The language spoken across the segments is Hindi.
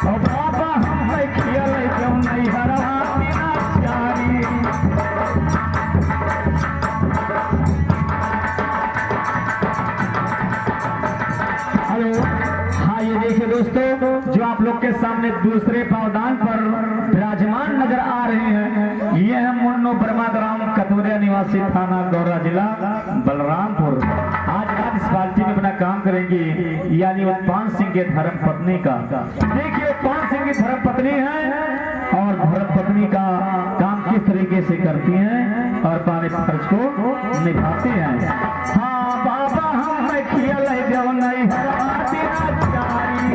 ओ बाबा हम खियल क्यों नहीं हरवा बिना चारी। हेलो, हाँ ये देखिए दोस्तों, जो आप लोग के सामने दूसरे पावदान पर विराजमान नजर आ रहे हैं, ये है मुन्नो वर्मा ग्राम कतोरिया निवासी, थाना गौरा, जिला बलरामपुर। आज रात इस पार्टी में अपना काम करेंगे, यानी उत्पान सिंह के धर्म पत्नी का। देखिए उत्पान सिंह की धर्म पत्नी है और धर्म पत्नी का काम किस तरीके से करती हैं और पाने फर्ज को निभाती हैं। हाँ बाबा हम खियल जो नहीं हरवाती चारी।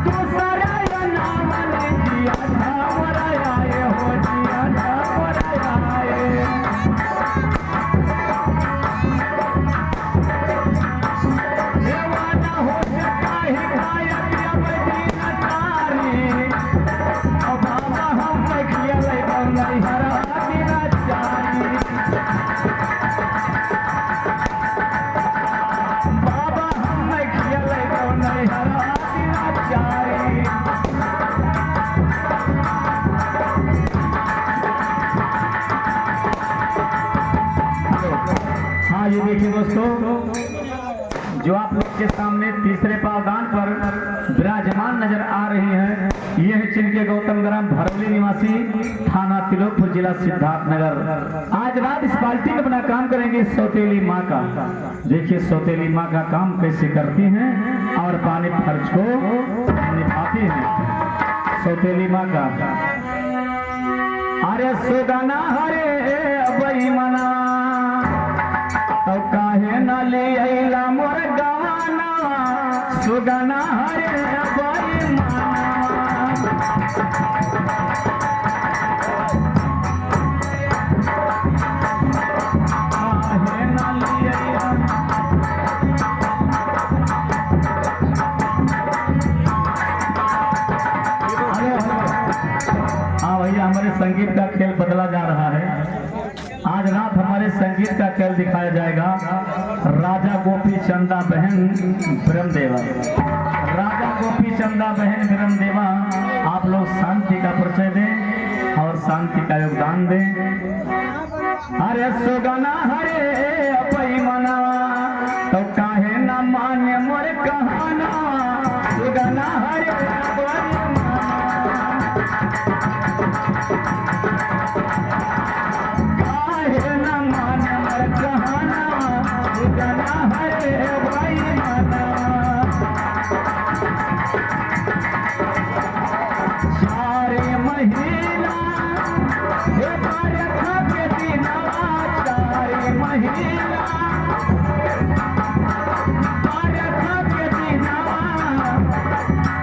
दूसरा या नाम ने जिया धामरा आए हो, जिया धामरा आए। देवाना हो सकता है गायक या मदीना तारी। ओ बाबा हम खियल जो नहीं हरवाती चारी। बाबा हम खियल जो नहीं हरवाती चारी। हाँ ये देखिए दोस्तों, जो आप लोग के सामने तीसरे पावदान पर विराजमान नजर आ रही हैं, ये है चिनके गौतम ग्राम भरौली निवासी, थाना तिलोकपुर, जिला सिद्धार्थनगर। आज रात इस पार्टी में अपना काम करेंगे सौतेली माँ का। देखिए सौतेली माँ का काम कैसे करती हैं और पाने फर्ज को निभाती हैं। सौतेली माँ का अरे सुगना हरे बई मना, तो काहे न ले अइला मोर गवाना। सुगना हरे बई मना, काहे न ले अइला। हाँ भैया, हमारे संगीत का खेल बदला जा रहा है। आज रात हमारे संगीत का खेल दिखाया जाएगा। राजा गोपी चंदा बहन ब्रह्मदेवा, राजा गोपी चंदा बहन ब्रह्मदेवा, आप लोग शांति का परिचय दें और शांति का योगदान दें। अरे सुगना हरे अपई मना, तो काहे न मान्य मोर कहाना। सुगना हरे अपई मना, काहे न मान्य मोर कहाना। सुगना हरे अपई मना, सारे महीना हे बारखा के दिनवा, सारे महीना बारखा के दिनवा।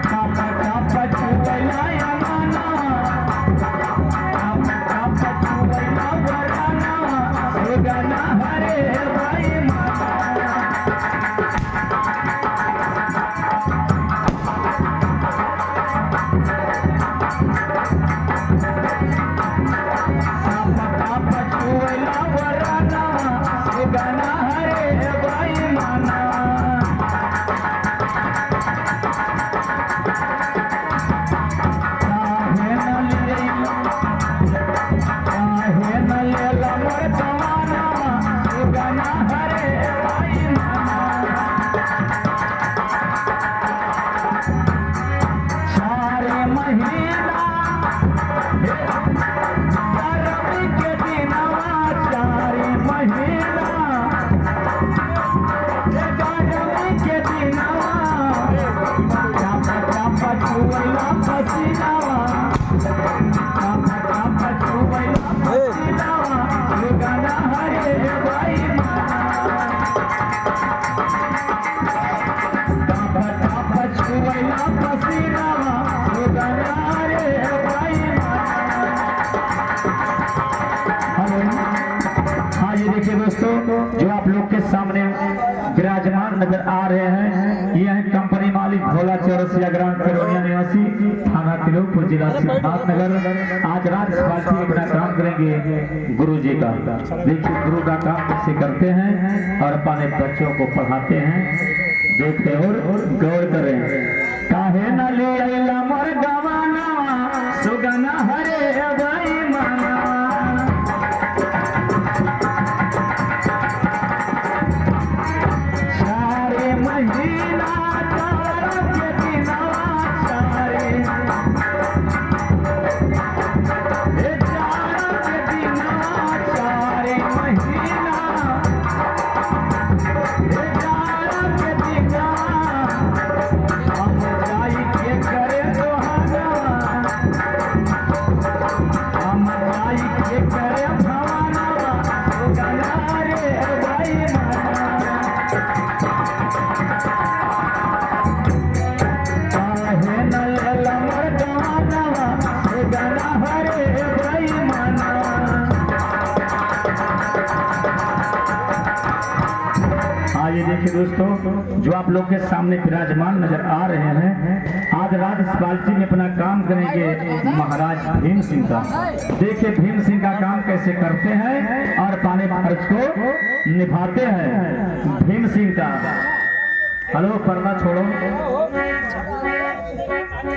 कापा कापा चुवैला यमाना, कापा कापा चुवैला वराना। सुगना हरे भाई माना, सुगना हरे भाई माना। काहे न लेला मोर जवाना। सुगना हरे भाई माना, सारे महीना रवि के दिनवा, सारे महीना रवि के दिनवा। चापा चापा चुवैला पसीनावा, चापा चापा चुवैला पसीनावा। सुगना हरे भाई माना, चापा चापा चुवैला पसीनावा। सुगना हरे भाई माना। हाँ ये देखिए दोस्तों, जो आप लोग के सामने विराजमान नजर आ रहे हैं, ये है कंपनी मालिक भोला चौरसिया ग्राम करोनिया निवासी, थाना तिलोकपुर, जिला सिद्धार्थनगर। आज रात इस पार्टी में अपना काम करेंगे गुरु जी का। देखिए गुरु का काम कैसे करते हैं और अपने बच्चों को पढ़ाते हैं। देखते और गौर करें। काहे न ले आइला मोर गवाना सुगना हरे भाई माना। चारे महीना चार के दिनवा चारे आइए देखिए दोस्तों, जो आप लोग के सामने विराजमान नजर आ रहे हैं, आज रात इस बाल्टी में अपना काम करेंगे महाराज भीम सिंह का। देखिए भीम सिंह का काम कैसे करते हैं और पाने फर्ज को निभाते हैं। भीम सिंह का हेलो पर्दा छोड़ो।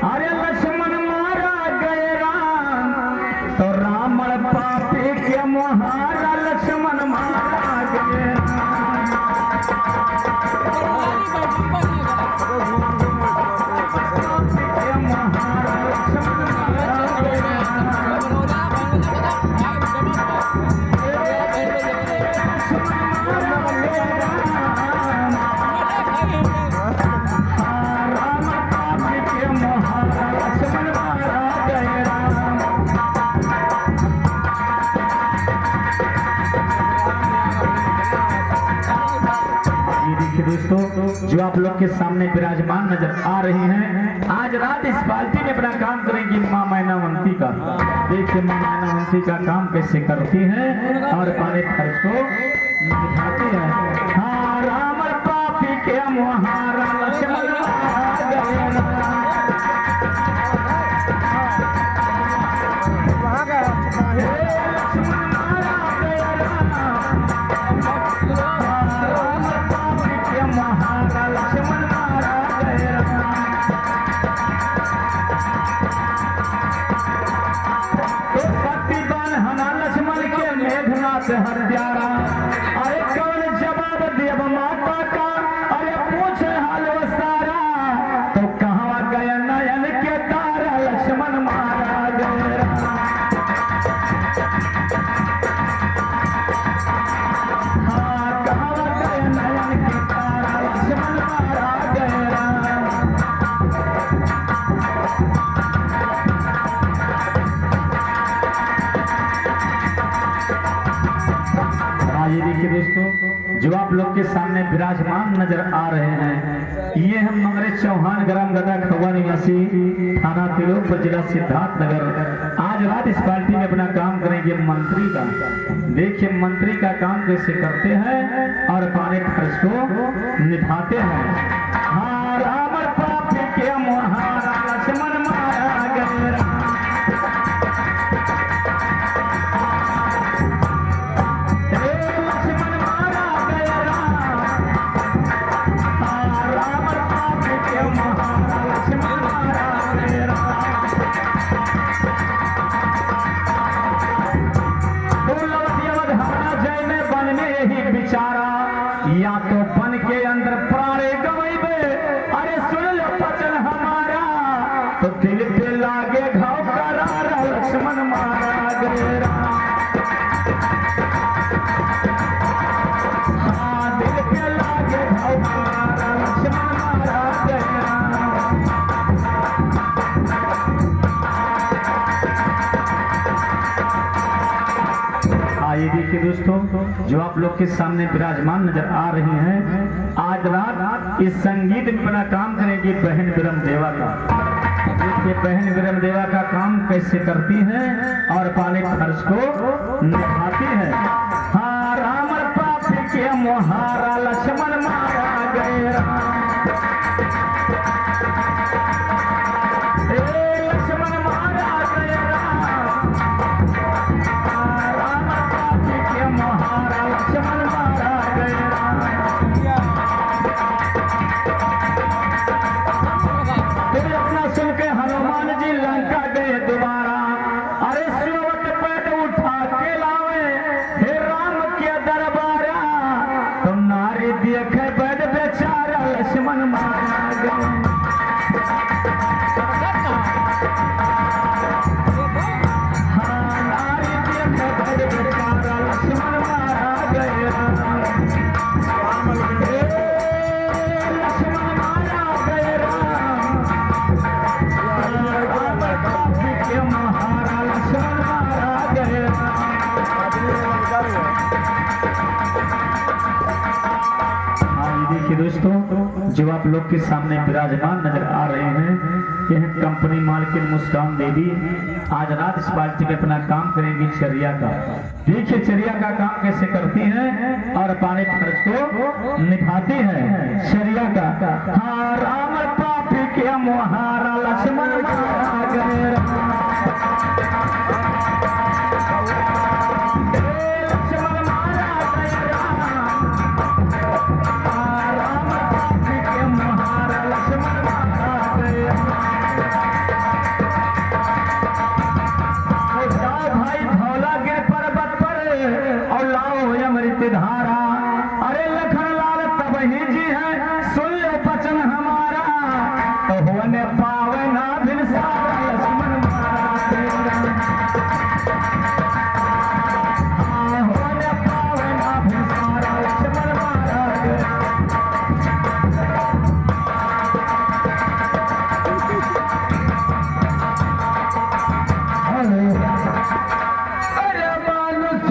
अरे लक्ष्मण मारा गए राम तो रावण पापी के मुहारा लक्ष्मण मारा गए दोस्तों, जो आप लोग के सामने विराजमान नजर आ रही हैं, आज रात इस बाल्टी में अपना काम करेंगी माँ मैनावंती का। देखिए माँ मैनावंती का काम कैसे करती हैं और पाने फर्ज को निभाती हैं। हाँ रावण पापी के मुहारा लक्ष्मण मारा गया। हत्यारा अरे कौन जवाब देव माता का, अरे पूछे हाल वो सारा तो कहाँ गया नयन के तारा लक्ष्मण मारा गया। हाँ कहाँ गया नयन के तारा लक्ष्मण मारा गया। आइए देखिए दोस्तों, जो आप लोग के सामने विराजमान नजर आ रहे हैं, ये हम मंगरे चौहान ग्राम गदा खवा निवासी थाना तिलोकपुर जिला सिद्धार्थ नगर। आज रात इस पार्टी में अपना काम करेंगे मंत्री का। देखिए मंत्री का काम कैसे करते हैं और पाने खर्च को निभाते हैं। हाँ रावण पापी के मुहारा लक्ष्मण मारा गया। या तो बन के अंदर प्राणे गवेबे, अरे सुन लो वचन हमारा तो दिल पे लागे घाव करारा लक्ष्मण मारा गया। हाँ दिल पे लागे घाव करारा लक्ष्मण मारा गया। आइए देखिए दोस्तों, जो आप लोग के सामने विराजमान नजर आ रही हैं, आज रात इस संगीत में अपना काम करेंगी बहन विरम देवा का। देखिए बहन विरम देवा का काम कैसे करती हैं और पाने खर्च को निभाती हैं। हाँ रावण पापी के मुहारा लक्ष्मण मारा गया। लक्ष्मण मारा गया। महाराज लक्ष्मण मारा गया। लक्ष्मण मारा गया। हाँ नारी देख भर बेचारा लक्ष्मण मारा गया। लक्ष्मण मारा गया। महारा लक्ष्मण मारा गया। देखिए दोस्तों, जो आप लोग के सामने विराजमान नजर आ रहे हैं, यह कंपनी मालकिन मुस्कान देवी आज रात इस बाल्टी में अपना काम करेंगी चरिया का। देखिए चरिया का काम कैसे करती हैं और अपने फर्ज को निभाती हैं चरिया का। हाँ राम पापी के मुहारा लक्ष्मण मारा गया। धारा अरे लखन लाल तब ही जी है, सुन लो वचन हमारा, तो होने पावे ना भिनसारा लक्ष्मण मारा गया। हाँ होने पावे ना भिनसारा लक्ष्मण मारा गया। अरे मानुष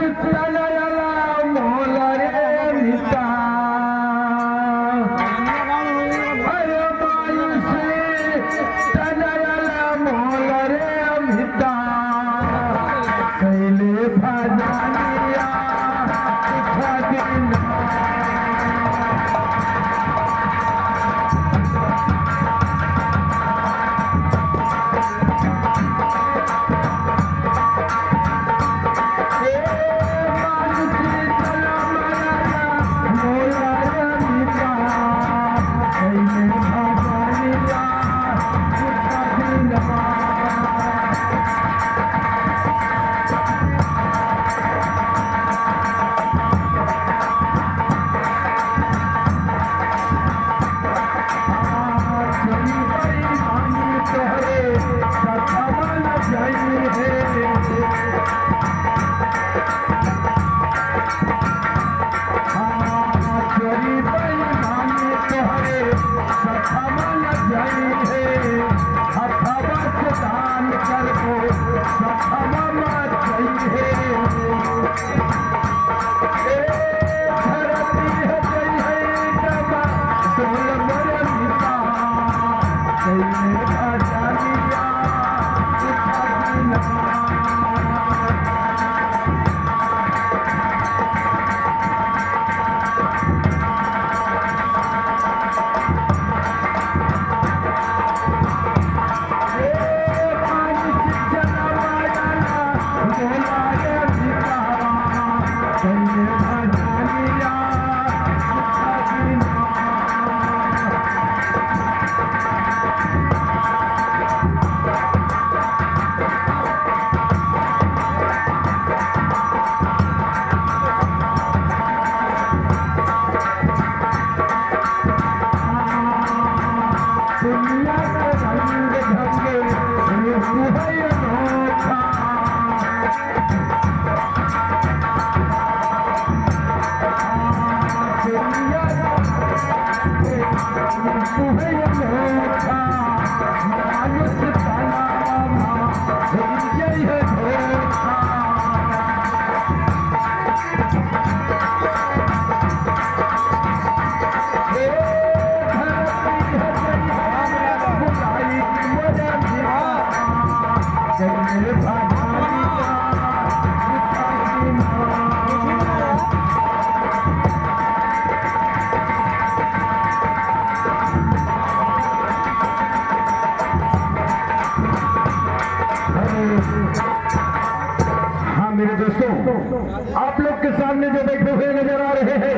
आप लोग के सामने जो बैठे हुए नजर आ रहे हैं,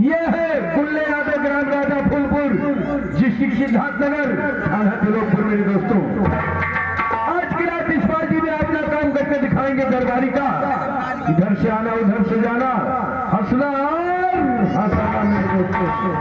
ये है गुल्ले यादव ग्राम राजा फूलपुर, डिस्ट्रिक्ट सिद्धार्थनगर, थाना तिलोकपुर। मेरे दोस्तों, आज की रात इस पार्टी में अपना काम करके दिखाएंगे दरबारी का। इधर से आना उधर से जाना, हंसना और हंसाना मेरे दोस्तों।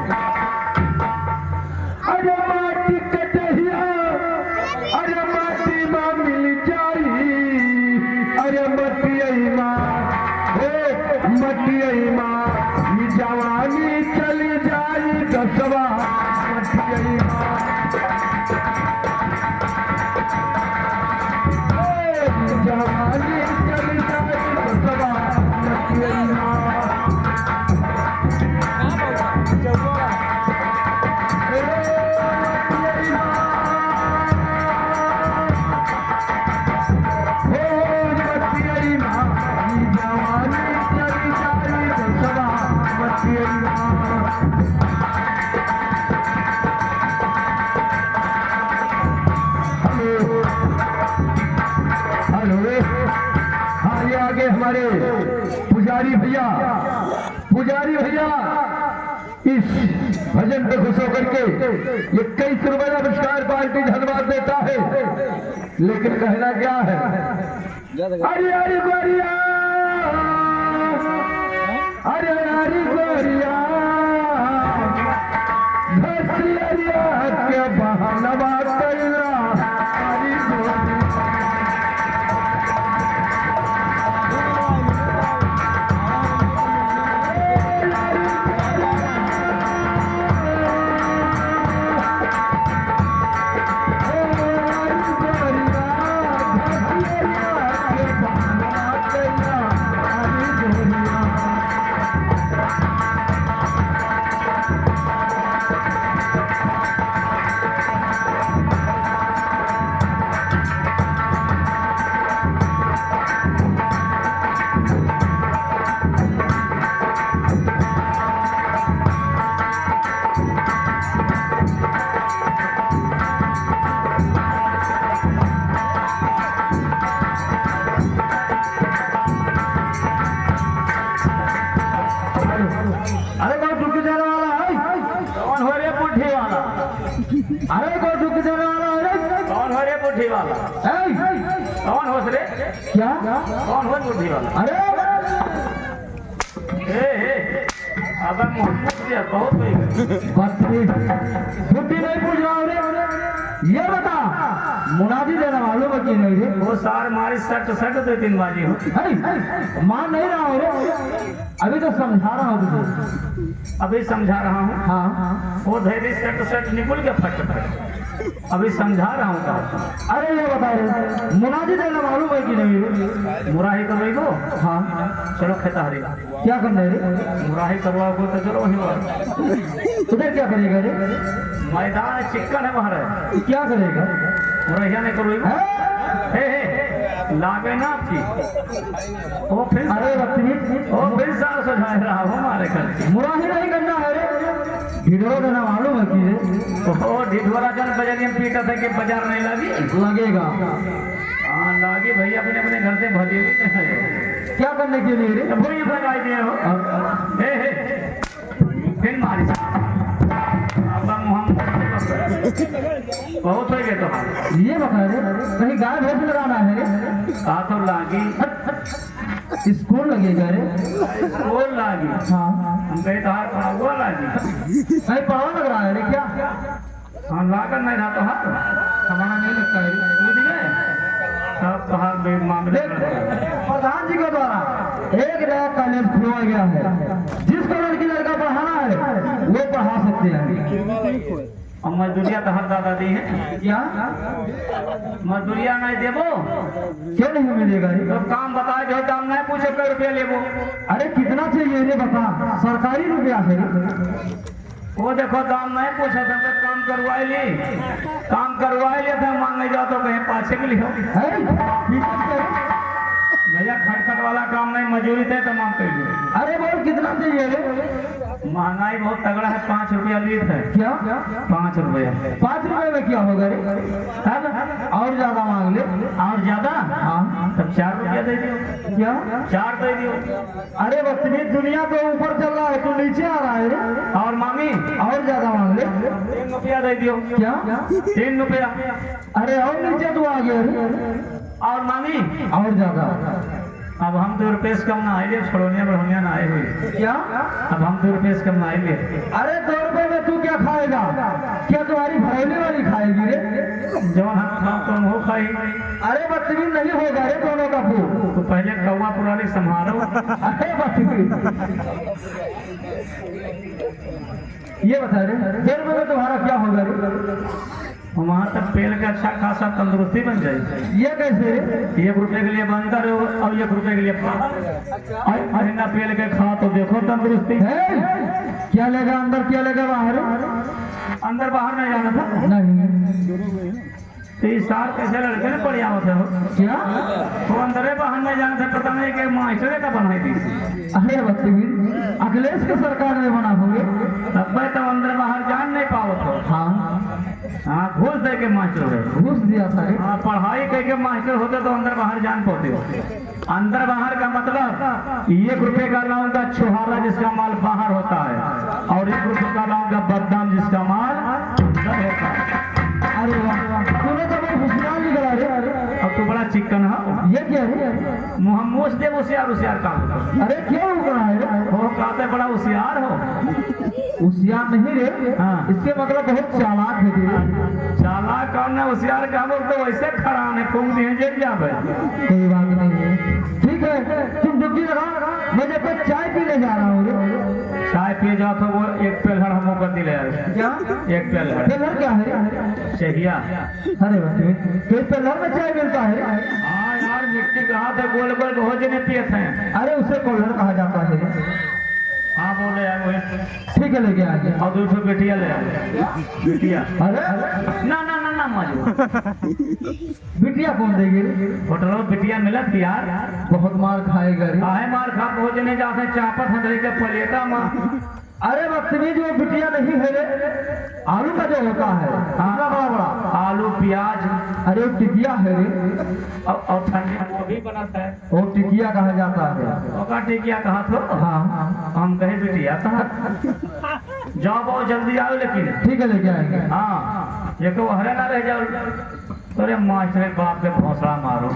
भजन पे खुश होकर के 21 रुपए का पुरस्कार पार्टी धन्यवाद देता है। लेकिन कहना क्या है, अरे अरे गोरिया, अरे अरे गोरिया, धसिया के बहानवा कैला, अरे गोरिया। अरे कौन झुक जाने वाला है? कौन हो रे पुट्ठी वाला? अरे कौन झुक जाने वाला है? कौन हो रे पुट्ठी वाला? कौन हो रे? क्या? कौन हो पुट्ठी वाला? अरे अब मोहम्मद दिया बहुत हुई बुद्धि नहीं पूछ रहा हूँ रे। ये बता, मुनादी देना मालूम है कि नहीं रे? वो सार मारी सट 2-3 बाजी हो। मान नहीं रहा हूँ रे, अभी तो समझा रहा हूँ तुझे। अभी समझा रहा हूँ। हाँ, वो धैर्य सट निकल के फट अभी समझा रहा हूँ का। अरे ये बता रे, मुनादी देना मालूम है कि नहीं रे? मुराही करवाई को? हाँ, चलो खेताहरी क्या करना है रे? मुराही करवाओ को तो चलो वही उधर क्या करेगा रे? मैदान चिक्कन है बाहर है। क्या करेगा? मुरैया नहीं करवाई लागे ना आपकी वो फिर। अरे बदतमीज, वो फिर साल सुझाए रहा हो हमारे घर। मुराही नहीं करना है रे, ढिढोरा देना मालूम है कि रे? वो ढिढोरा जन बजरियम पीटा था कि बाजार नहीं लगी। लगेगा। हाँ लागी भैया, अपने अपने घर से भजेली में है। क्या करने के लिए रे? वही लगाई दिए हो। फिर मारी बहुत हो गए तो ये बता रे, कहीं गाय भैंस लगाना है रे? कहा तो लागी स्कूल लगेगा रे? स्कूल लागी। हाँ, हम कहीं तो हाथ हुआ लागी। कहीं पढ़ा लग रहा है रे क्या? हाँ लागत नहीं रहा तो हाथ हमारा नहीं लगता है रे। बुझ गए सब तो हाथ मामले। प्रधान जी के द्वारा एक नया कॉलेज खुलवाया गया है, जिसको लड़की लड़का पढ़ाना है वो पढ़ा सकते हैं। और मजदूरिया तो हर दादा दी है। क्या? मजदूरिया नहीं देवो क्यों नहीं मिलेगा रे? तो काम बता जो दाम नहीं पूछे कई रुपया लेबो। अरे कितना चाहिए रे बता, सरकारी रुपया है रे। वो देखो दाम नहीं पूछा था तो काम करवाई ली तो मांगे जाओ तो कहीं पाछे के लिए भैया खटखट वाला काम नहीं, मजूरी थे तो मांग कर। अरे बोल कितना चाहिए रे? महंगाई बहुत तगड़ा है, 5 रुपया लीट है। क्या? 5 रुपया। 5 रुपए में क्या होगा रे? और ज्यादा मांग ले। और ज्यादा? हाँ, तब 4 रुपया दे दियो। क्या? 4 दे दियो। अरे बदतमीज, दुनिया तो ऊपर चल रहा है, तू नीचे आ रहा है रे। और मांगी और ज्यादा मांग ले। 3 रुपया दे दियो। क्या? 3 रुपया। अरे और नीचे तू आ गया रे। और मांगी और ज्यादा। अब हम 2 रुपये से कम ना आए, छोड़ोनिया बढ़ोनिया ना आए हुई। क्या? अब हम 2 रुपये से कम ना आए। अरे 2 रुपए में तू क्या खाएगा? क्या तुम्हारी भरौली वाली खाएगी रे? जौन हम खाओ तुम हो खाई। अरे बदतमीज नहीं होगा रे दोनों का फूल। तो पहले कौवा पुरानी संभालो। अरे बदतमीज, ये बता रे, 2 रुपए में तुम्हारा क्या होगा रे? वहाँ तक पेड़ का अच्छा खासा तंदुरुस्ती बन जाएगी। ये कैसे रे? 1 रुपये के लिए बनकर और 1 रुपये के लिए महीना पेड़ के खा तो देखो तंदुरुस्ती है। क्या लेगा अंदर, क्या लेगा बाहर? अंदर बाहर नहीं जाना था। नहीं। तो इस साल कैसे लड़के ने पढ़िया होते हो? क्या? वो अंदर बाहर नहीं जाना था, पता नहीं कि मास्टरे का बनाई थी। अरे बदतमीज, अखिलेश के सरकार में बना होंगे तब तो अंदर बाहर जान नहीं पाओ तो। हाँ, घूस दे के मास्टर है। घूस दिया था रे। पढ़ाई करके मास्टर होते तो अंदर बाहर जान पाते हो। अंदर बाहर का मतलब 1 रुपए का लाऊंगा छुहारा जिसका माल बाहर होता है, और 1 रुपए का लाऊंगा बदनाम जिसका माल अंदर होता है। अरे वाह, तूने तो बहुत होशियार निकला रे। अब तो बड़ा चिकन है, ये क्या है? मुहम्मद दे होशियार काम होता। अरे क्यों उगना है? वो कहते बड़ा होशियार हो। होशियार नहीं रे, हाँ। इसके मतलब बहुत चालाक है रे। चालाक कौन है, होशियार का बोल तो वैसे खड़ा है, फूंक दिए जेब जावे। कोई बात नहीं है, ठीक है, तुम डुबकी लगा, मैं जब तक चाय पीने जा रहा हूँ रे। चाय पिए जाओ तो वो 1 पेलहड़ हमो कर दिले क्या? 1 पेलहड़ पेलर क्या है? चहिया। अरे बाप, पेलर में चाय मिलता है? हाँ यार, मिट्टी कहा था गोल गोल भोज नहीं पिए थे। अरे उसे कोल्हर कहा जाता है। हाँ बोले यार वही। ठीक है, लेके आइए। और 200 बेटिया ले बेटिया। अरे ना ना ना ना मजो बिटिया कौन देगी? होटल में बिटिया मिलत यार। बहुत मार खाएगा रे। काहे मार खा भोज नहीं जाते, चापत हंसरी के प्लेटा में। अरे बदतमीज, वो बिटिया नहीं है रे, आलू का जो होता है, इतना बड़ा बड़ा आलू प्याज अरे वो टिकिया है रे। और ठंडी में वो भी बनता है। वो टिकिया कहा जाता है। ओका टिकिया कहा तो हाँ, हम कहे बिटिया कहा। जाओ बहुत जल्दी आओ लेकिन। ठीक है, लेके आएंगे। हाँ, ये तो हरे ना रह जाओ। अरे मास्टर बाप के भौसला मारो।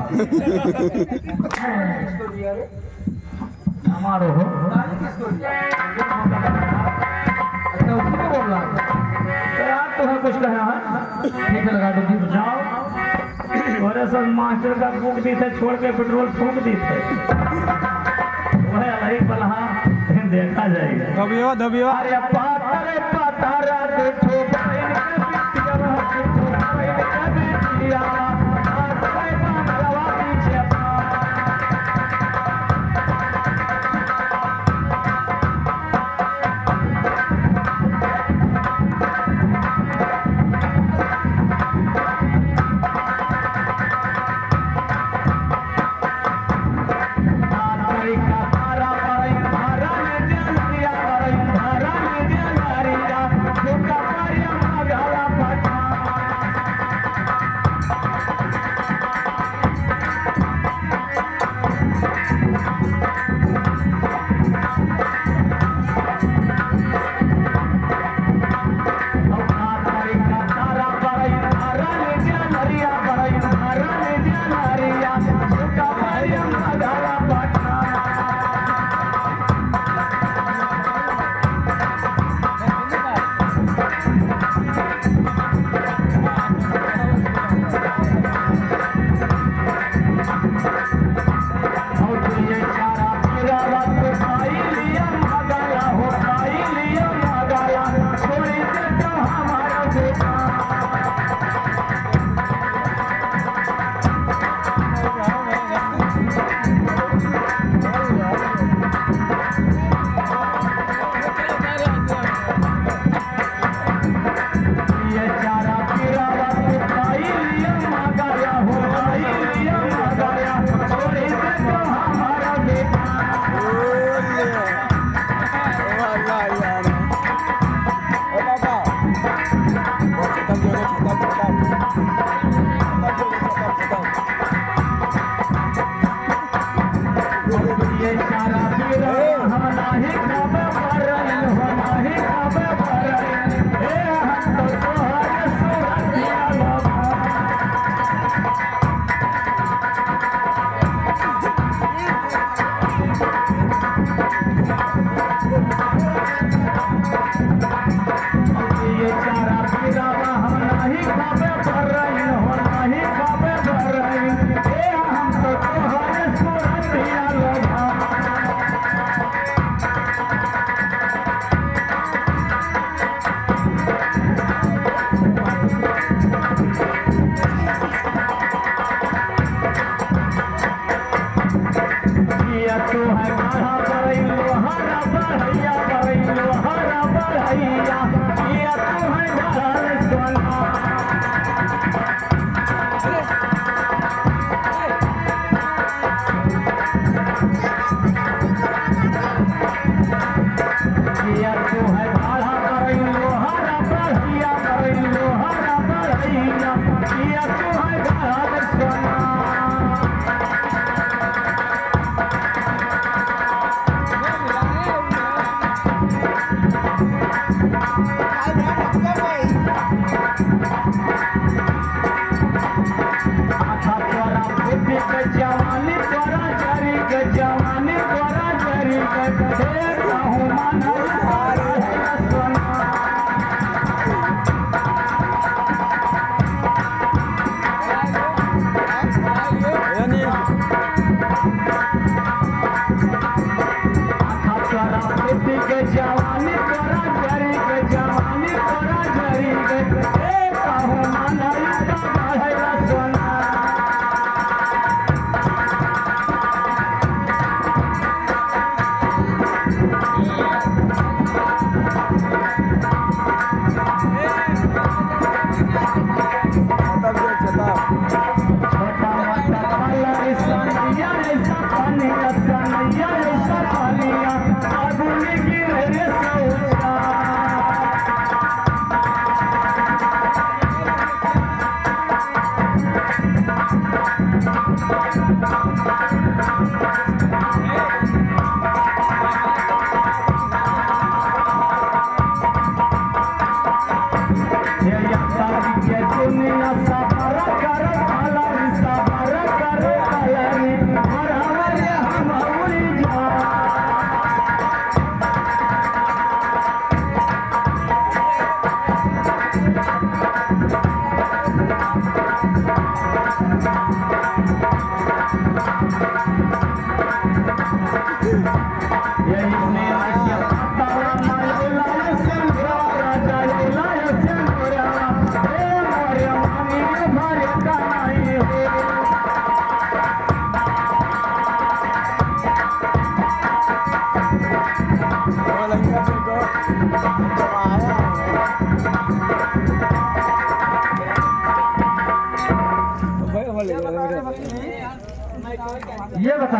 मारो हो। अच्छा, उसी को बोल रहा है। तो यार तुम्हें कुछ कहना है? ठीक है, लगा दो। जाओ। और सब मास्टर का फूक दी थे, छोड़ के पेट्रोल फूक दी थे। वह अलग बलहा देखा जाएगा। धबियो अरे पातर पातारा देखो बहन के बिटिया,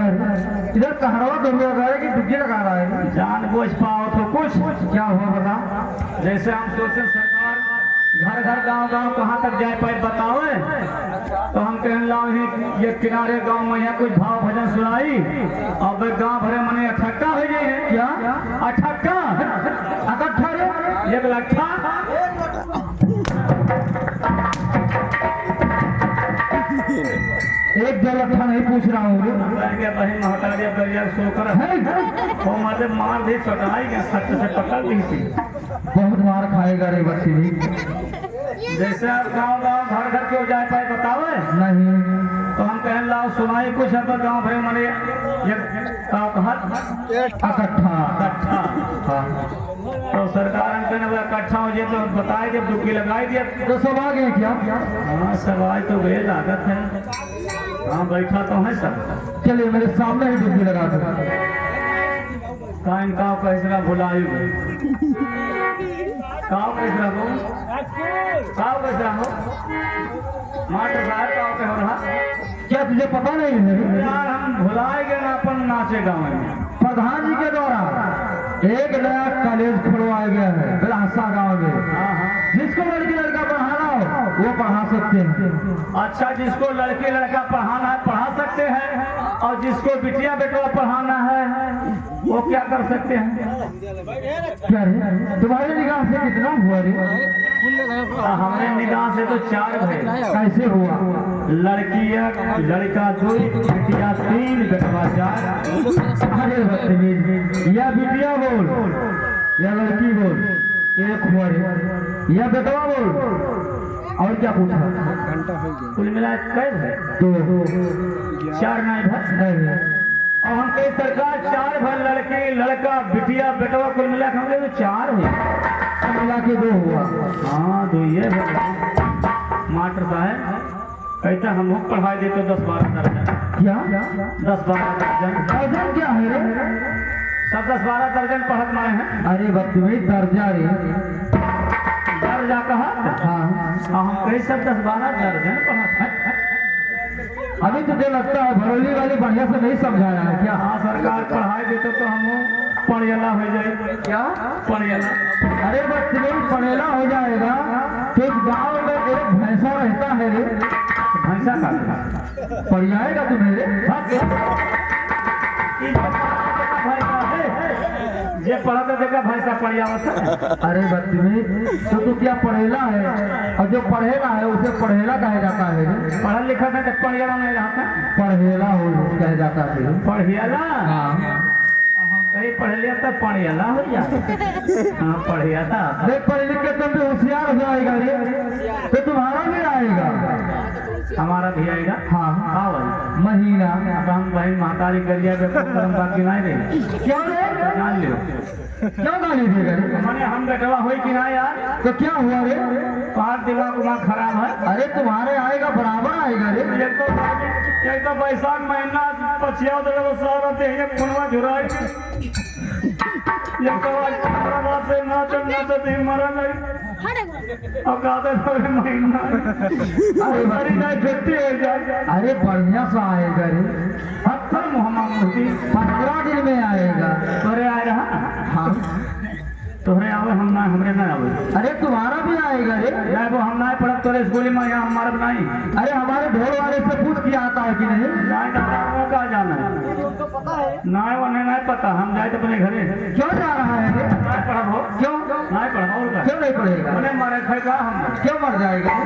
है इधर कहरवा दौड़ रहा है कि डुबकी लगा रहा है? जान बूझ पाओ तो कुछ। क्या हुआ बता? जैसे हम सोचे सरकार घर घर गांव गांव कहाँ तक जाए पाए बताओ, तो हम कहने लाओ ये किनारे गांव में यहाँ कुछ भाव भजन सुनाई, अब गांव भरे मने इकट्ठा हो गए हैं। क्या इकट्ठा इकट्ठा रे? एक लट्ठा। एक दो लट्ठा नहीं पूछ रहा हूँ बहन महतारी गरिया सोकर वो मतलब मार दी चटाई के सच से पकड़ दी थी। बहुत मार खाएगा रे बच्ची। जैसे आप गांव गांव घर घर क्यों जाए पाए बताओ नहीं, तो हम कहने लाओ सुनाई कुछ अब गांव भरे मने इकट्ठा। हाँ तो सरकार हम कहने वाला इकट्ठा हो जाए तो बताए जब डुबकी लगाई दिया तो सब आ गए क्या? हाँ सब आज तो वे लागत है। हाँ बैठा तो है सब। चलिए मेरे सामने ही डुबकी लगा दो। काइन काव कैसरा भुलायु काव कैसरा हो काव कैसरा हो मास्टर साहब काव के हो रहा। क्या तुझे पता नहीं है? यार हम भुलाए गए ना अपन नाचे गाँव में। प्रधान जी के द्वारा एक नया कॉलेज खुलवाया गया है बिलासा गांव में। जिसको लड़की लड़का पढ़ाना हो वो पढ़ा सकते हैं। अच्छा, जिसको लड़के लड़का पढ़ाना है पढ़ा सकते हैं, और जिसको बिटिया बेटवा पढ़ाना है वो क्या कर सकते हैं? क्या रे तुम्हारी निगाह से कितना हुआ रे? हमारे निगाह से तो 4 भरे। कैसे हुआ? लड़की 1, लड़का 2, बिटिया 3, बेटवा 4। अरे बदतमीज, या बिटिया बोल या लड़की बोल, एक हुआ रे। या बेटवा बोल, और क्या पूछा? कुल मिला कै है? 2 4 नहीं भर। और हम कही सरकार 4 भर लड़के लड़का बिटिया बेटवा कुल मिला के हम 4 हुए। मिला के 2 हुआ। हाँ 2 ये मास्टर साहब कहते हम पढ़ाई देते 10-12 दर्जन। क्या 10-12 दर्जन? दर्जन क्या है रे? सब 10-12 दर्जन पढ़त मारे हैं। अरे बदतमीज, दर्जा रे। दर्जा कहा? हाँ हम कही सब 10-12 दर्जन पढ़त। अभी तुझे लगता है भरोली वाली बढ़िया से नहीं समझाया है क्या? हाँ सरकार पढ़ाई देते तो हम पढ़ियाला हो जाए। क्या पढ़ियाला? अरे बदतमीज, पढ़ेला हो जाएगा तो इस गाँव में एक भैंसा रहता है रे। भैंसा का पढ़ जाएगा तू मेरे? ये पढ़ा तो देखा भैंसा पढ़ जावत। अरे बदतमीज, तो तू क्या पढ़ेला है? और जो पढ़ेला है उसे पढ़ेला कहा जाता है रे। पढ़ा लिखा था तो पढ़ियाला नहीं रहता। पढ़ेला हो कहा जाता है। पढ़ियाला? हाँ कहीं पढ़ लिया तब पढ़ियाला हो जाए। हाँ पढ़ियाला। देख पढ़ लिख के तुम भी होशियार हो जाएगा रे, तो तुम्हारा भी आएगा। हमारा भी आएगा। हाँ हाँ भाई महीना। अब हम भाई महतारी गरिया पे बाकी नहीं रही। क्यों रे? जान लियो क्यों गाली देगा रे? मैंने हम बेटवा हुई कि ना यार? तो क्या हुआ रे? तुम्हारा दिमाग उमाग खराब है। अरे तुम्हारे आएगा बराबर आएगा रे। एक तो बैसाख महीना 25 साल हैं खुनवा झुराई। एक तो बात से नाचत मरा नहीं। अब गाते महीना अरे बड़ी नहीं फिरती हो जाए। अरे बढ़िया सा आएगा रे। 70 मोहम्मद 15 दिन में आएगा। तोरे आए रहा। हाँ तोहरे आवे हम ना हमरे ना आवे। अरे तुम्हारा भी आएगा रे। यार वो हम ना पढ़त तोरे स्कूल में, यहाँ हमारा नहीं। अरे हमारे ढोल वाले से पूछ के आता है कि नहीं? नहीं कहा जाना है नहीं, वो नहीं पता। हम जाए तो अपने घरे। क्यों जा रहा है रे? नहीं पढ़ा हो? क्यों नहीं पढ़ा क्यों नहीं पढ़ेगा? मारे खाएगा हम क्यों मर जाएगा?